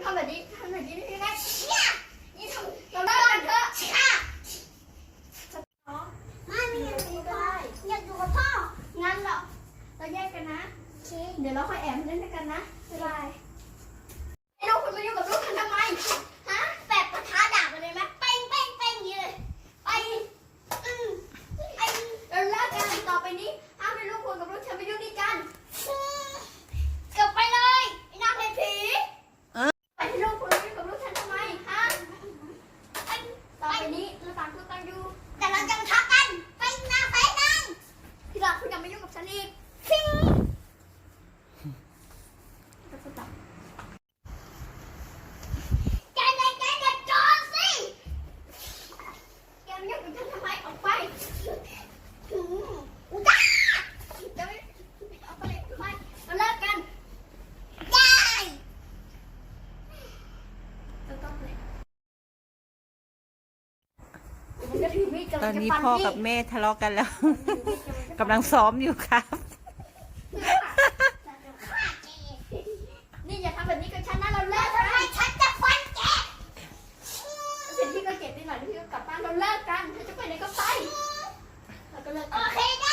ทำแบบนี้ไม่ได้นี่ทำเราเลิกกันเถอะไม่อยากอยู่กับพ่ออยากอยู่กับพ่องั้นเราแยกกันนะเดี๋ยวเราค่อยแอบเล่นกันนะบ๊ายบายไอ้ลูกคุณมาอยู่กับลูกฉันทำไมฮะแบบปะทะด่ากันเลยไหมเป้งอย่างนี้เลยไปเราเลิกกันต่อไปนี้ห้ามให้ลูกคุณกับลูกฉันไปยุ่งด้วยกันกลับไปเลยไอ้นางเห็นผีไปให้ลูกคุณไปกับลูกฉันทำไมฮะต่อไปนี้เราต่างคนต่างอยู่แต่เราจะมาทักกันไปนั่งที่หลังคุณอย่ามายุ่งกับฉันอีกแกจอนสิแกมายุ่งกับฉันทำไมออกไปอุตส่าห์จะไม่เอาไปทำไมมาเลิกกันได้ต้องเลยตอนนี้พ่อกับแม่ทะเลาะกันแล้ว กำลังซ้อมอยู่ครับ นี่อย่าทำแบบนี้กับฉันนะเราเลิกกันฉันจะฟันแกเสร็จพี่ก็เก็บนิดหน่อยแล้วพี่ก็กลับบ้านเราเลิกกันถ้าจะไปไหนก็ไปเราก็เลิกกันโอเคได้